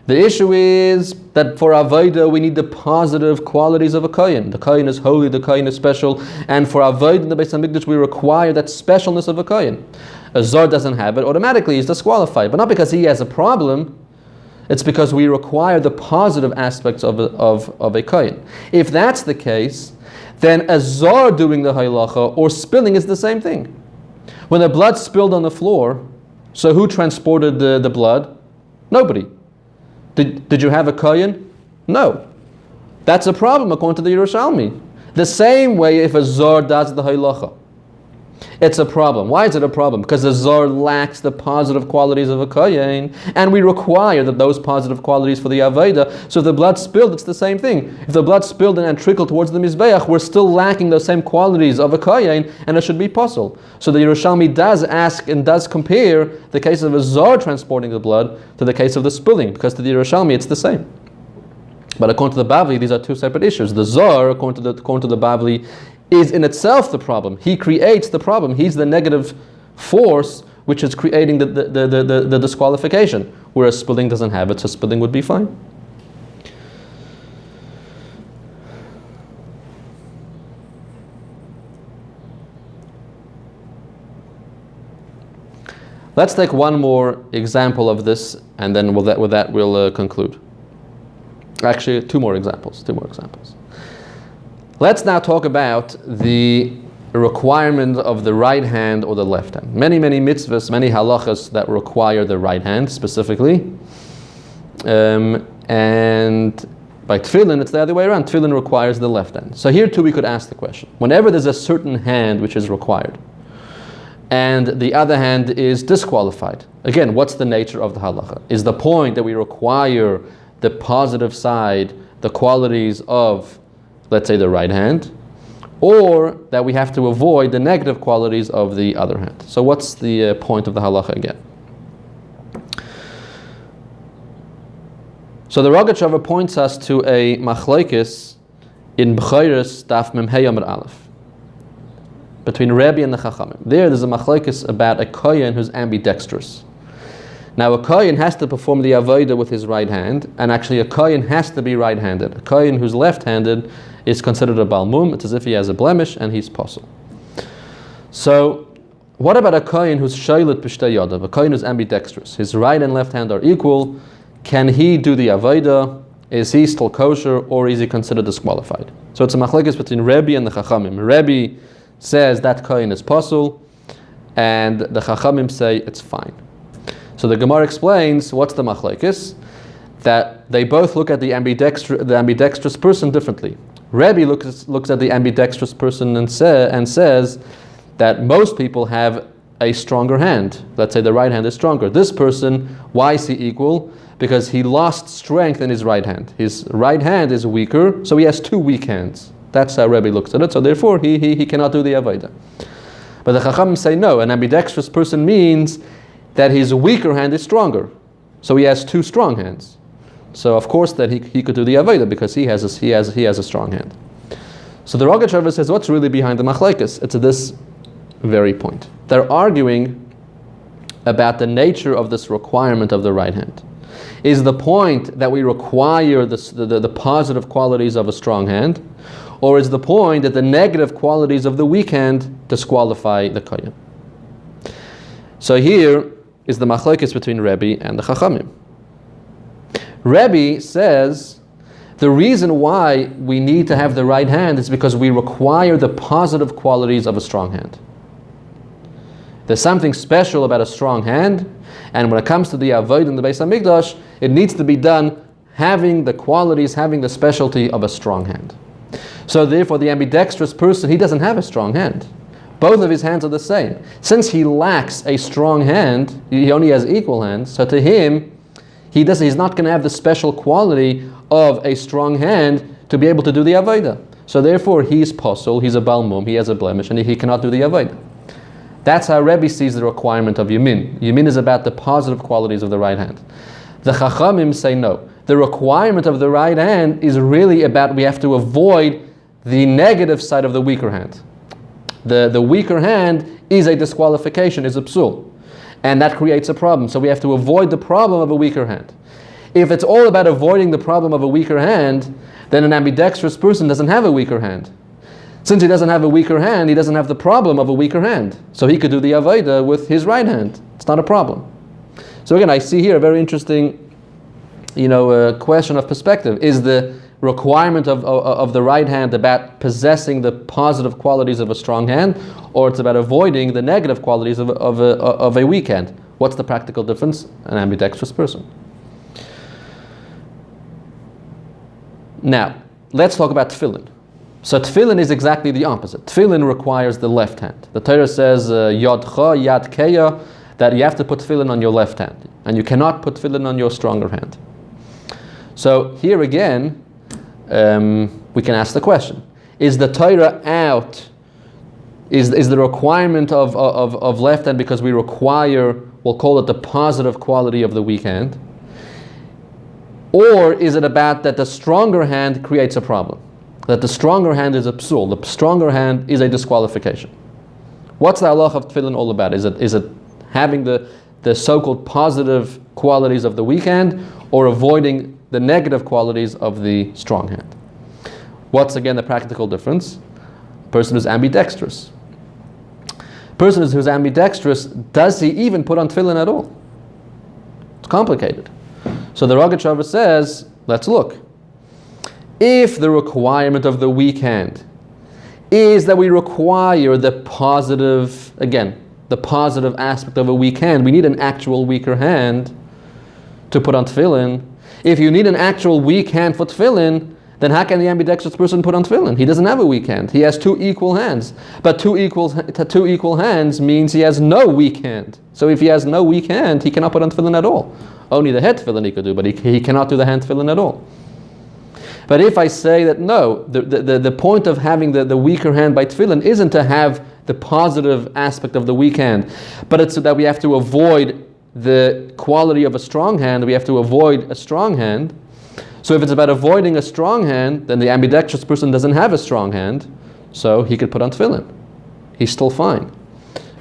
The issue is that for Avodah we need the positive qualities of a Kohen. The Kohen is holy, the Kohen is special, and for Avodah in the Beis HaMikdash we require that specialness of a Kohen. A Zor doesn't have it, automatically he's disqualified, but not because he has a problem, it's because we require the positive aspects of a Kohen. If that's the case, then a Zor doing the Halacha or spilling is the same thing. When the blood spilled on the floor, so who transported the blood? Nobody. Did you have a Kohen? No. That's a problem according to the Yerushalmi. The same way if a Zor does the Halacha, it's a problem. Why is it a problem? Because the Zor lacks the positive qualities of a Kohen, and we require that those positive qualities for the Avodah. So if the blood spilled, it's the same thing. If the blood spilled and trickled towards the Mizbeach, we're still lacking those same qualities of a Kohen, and it should be possible. So the Yerushalmi does ask and does compare the case of a Zor transporting the blood to the case of the spilling, because to the Yerushalmi it's the same. But according to the Bavli, these are two separate issues. The Zor, according to the Bavli, is in itself the problem. He creates the problem. He's the negative force which is creating the disqualification, whereas spilling doesn't have it, so spilling would be fine. Let's take one more example of this, and then with that we'll conclude. Actually, two more examples. Let's now talk about the requirement of the right hand or the left hand. Many mitzvahs, many halachas that require the right hand specifically. And by tefillin, it's the other way around. Tefillin requires the left hand. So here too we could ask the question. Whenever there's a certain hand which is required, and the other hand is disqualified, again, what's the nature of the halacha? Is the point that we require the positive side, the qualities of, let's say, the right hand, or that we have to avoid the negative qualities of the other hand? So what's the point of the halacha again? So the Harogotchover points us to a machlokes in B'chairos Daf Mem Hey Amud Aleph between Rebbe and the Chachamim. There's a machlokes about a Kohen who's ambidextrous. Now a Kohen has to perform the Avodah with his right hand, and actually a Kohen has to be right-handed. A Kohen who's left-handed is considered a Balmum. It's as if he has a blemish and he's posel. So what about a Kohen who's Shaylet B'shtei Yodav, a Kohen who's ambidextrous? His right and left hand are equal. Can he do the Avodah? Is he still kosher, or is he considered disqualified? So it's a machlokes between Rebbe and the Chachamim. Rebbe says that Kohen is posel, and the Chachamim say it's fine. So the Gemara explains what's the machlokes, that they both look at the ambidextrous person differently. Rebbe looks at the ambidextrous person and says that most people have a stronger hand. Let's say the right hand is stronger. This person, why is he equal? Because he lost strength in his right hand. His right hand is weaker, so he has two weak hands. That's how Rebbe looks at it. So therefore, he cannot do the Avodah. But the Chachamim say no. An ambidextrous person means that his weaker hand is stronger, so he has two strong hands. So of course that he could do the Avodah because he has a strong hand. So the Harogotchover says what's really behind the machlokes? It's at this very point. They're arguing about the nature of this requirement of the right hand. Is the point that we require the positive qualities of a strong hand, or is the point that the negative qualities of the weak hand disqualify the Kohen? So here is the machlokes between Rebbe and the Chachamim. Rebbe says the reason why we need to have the right hand is because we require the positive qualities of a strong hand. There's something special about a strong hand, and when it comes to the Avodah in the Beis HaMikdash, it needs to be done having the qualities, having the specialty of a strong hand. So therefore the ambidextrous person, he doesn't have a strong hand. Both of his hands are the same. Since he lacks a strong hand, he only has equal hands, so to him, he's not going to have the special quality of a strong hand to be able to do the Avodah. So therefore he's posel, he's a balmum, he has a blemish, and he cannot do the Avodah. That's how Rebbe sees the requirement of Yamin. Yamin is about the positive qualities of the right hand. The Chachamim say no. The requirement of the right hand is really about we have to avoid the negative side of the weaker hand. The weaker hand is a disqualification, is a psul. And that creates a problem. So we have to avoid the problem of a weaker hand. If it's all about avoiding the problem of a weaker hand, then an ambidextrous person doesn't have a weaker hand. Since he doesn't have a weaker hand, he doesn't have the problem of a weaker hand. So he could do the avodah with his right hand. It's not a problem. So again, I see here a very interesting, question of perspective. Is the requirement of the right hand about possessing the positive qualities of a strong hand, or it's about avoiding the negative qualities of a weak hand? What's the practical difference? An ambidextrous person. Now, let's talk about tefillin. So tefillin is exactly the opposite. Tefillin requires the left hand. The Torah says, Yodcha, Yad Keya, that you have to put tefillin on your left hand, and you cannot put tefillin on your stronger hand. So here again, we can ask the question: is the Torah out? Is the requirement of left hand because we require, we'll call it the positive quality of the weak hand? Or is it about that the stronger hand creates a problem? That the stronger hand is a psul, the stronger hand is a disqualification? What's the halach of tefillin all about? Is it having the so-called positive qualities of the weak hand, or avoiding the negative qualities of the strong hand? What's again the practical difference? A person who's ambidextrous. Person who's ambidextrous, does he even put on tefillin at all? It's complicated. So the Harogotchover says, let's look. If the requirement of the weak hand is that we require the positive, again, the positive aspect of a weak hand, we need an actual weaker hand to put on tefillin. If you need an actual weak hand for tefillin, then how can the ambidextrous person put on tefillin? He doesn't have a weak hand. He has two equal hands. But two equal hands means he has no weak hand. So if he has no weak hand, he cannot put on tefillin at all. Only the head tefillin he could do, but he cannot do the hand tefillin at all. But if I say that no, the point of having the weaker hand by tefillin isn't to have the positive aspect of the weak hand, but it's so that we have to avoid the quality of a strong hand, we have to avoid a strong hand. So if it's about avoiding a strong hand, then the ambidextrous person doesn't have a strong hand, so he could put on tefillin. He's still fine.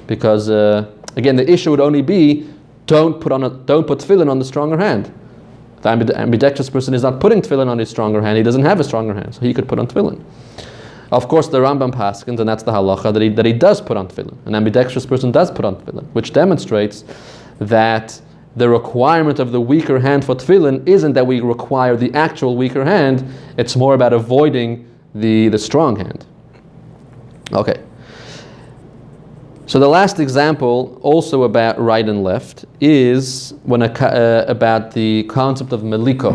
Because again, the issue would only be don't put tefillin on the stronger hand. The ambidextrous person is not putting tefillin on his stronger hand. He doesn't have a stronger hand, so he could put on tefillin. Of course, the Rambam paskins, and that's the halacha, that he does put on tefillin. An ambidextrous person does put on tefillin, which demonstrates that the requirement of the weaker hand for tefillin isn't that we require the actual weaker hand. It's more about avoiding the strong hand. Okay. So the last example, also about right and left, is about the concept of melika.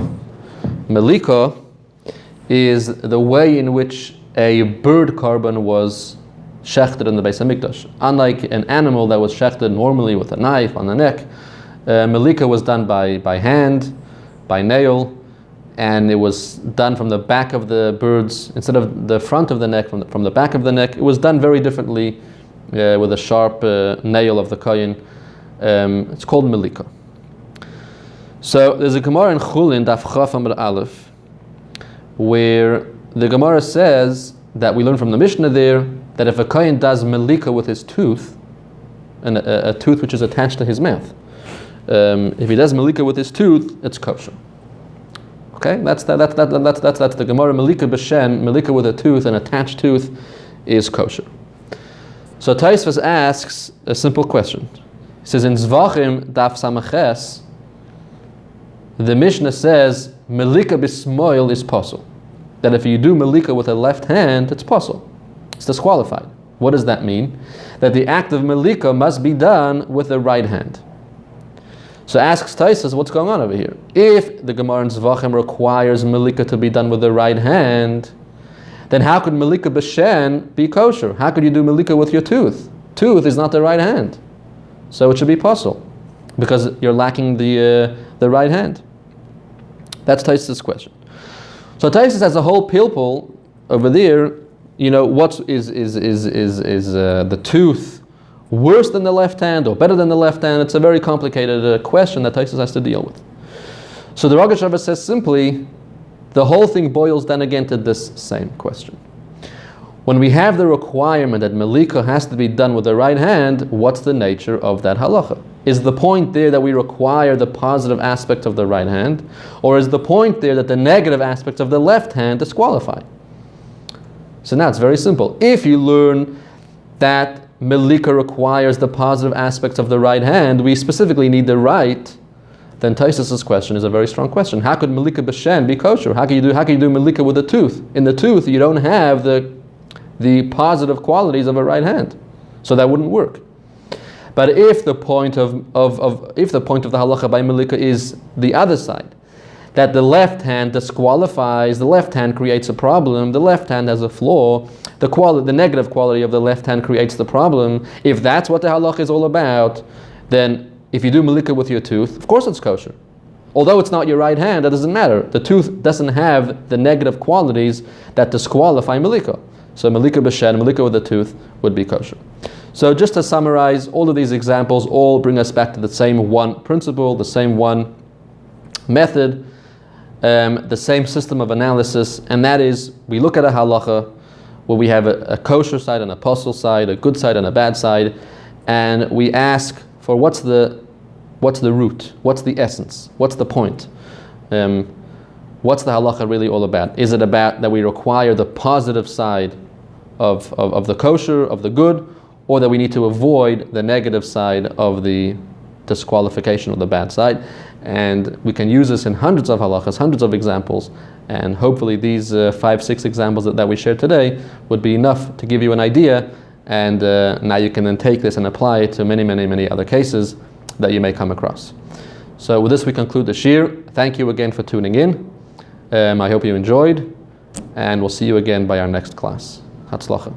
Melika is the way in which a bird korban was shechted in the Beis Hamikdash. Unlike an animal that was shechted normally with a knife on the neck, melika was done by hand, by nail, and it was done from the back of the bird's, instead of the front of the neck, from the back of the neck. It was done very differently with a sharp nail of the kohen. It's called melika. So there's a Gemara in Chulin, Daf Chaf Amud Aleph, where the Gemara says that we learn from the Mishnah there that if a kohen does melika with his tooth, and a tooth which is attached to his mouth, if he does melika with his tooth, it's kosher. Okay, that's the Gemara. Melika b'shen, melika with a tooth, an attached tooth, is kosher. So Tosfos asks a simple question. He says in Zvachim Daf Samaches, the Mishnah says melika b'smoil is posel. That if you do melika with a left hand, it's posel. It's disqualified. What does that mean? That the act of melika must be done with the right hand. So asks Tosfos, what's going on over here? If the Gemara in Zvachim requires melika to be done with the right hand, then how could melika b'shen be kosher? How could you do melika with your tooth? Tooth is not the right hand, so it should be posel because you're lacking the right hand. That's Tosfos' question. So Tosfos has a whole pilpul over there. What is the tooth worse than the left hand or better than the left hand? It's a very complicated question that Tosfos has to deal with. So the Harogotchover says simply, the whole thing boils down again to this same question. When we have the requirement that Melika has to be done with the right hand, what's the nature of that halacha? Is the point there that we require the positive aspect of the right hand, or is the point there that the negative aspect of the left hand disqualify? So now it's very simple. If you learn that Melika requires the positive aspects of the right hand, we specifically need the right, then Tosfos' question is a very strong question. How could Melika b'shen be kosher? How can you do Melika with a tooth? In the tooth, you don't have the positive qualities of a right hand, so that wouldn't work. But if the point of the halacha by Melika is the other side, that the left hand disqualifies, the left hand creates a problem, the left hand has a flaw, the negative quality of the left hand creates the problem. If that's what the halacha is all about, then if you do Melika with your tooth, of course it's kosher. Although it's not your right hand, that doesn't matter. The tooth doesn't have the negative qualities that disqualify Melika. So Melika b'shen, Melika with the tooth would be kosher. So just to summarize, all of these examples all bring us back to the same one principle, the same one method, the same system of analysis, and that is we look at a halacha where we have a kosher side and a posel side, a good side and a bad side, and we ask for what's the root, what's the essence, what's the point, what's the halacha really all about? Is it about that we require the positive side of the kosher, of the good, or that we need to avoid the negative side of the disqualification of the bad side? And we can use this in hundreds of halachas, hundreds of examples, and hopefully these 5-6 examples that we shared today would be enough to give you an idea, and now you can then take this and apply it to many, many, many other cases that you may come across. So with this we conclude the shir. Thank you again for tuning in. I hope you enjoyed, and we'll see you again by our next class. Hatzlacha.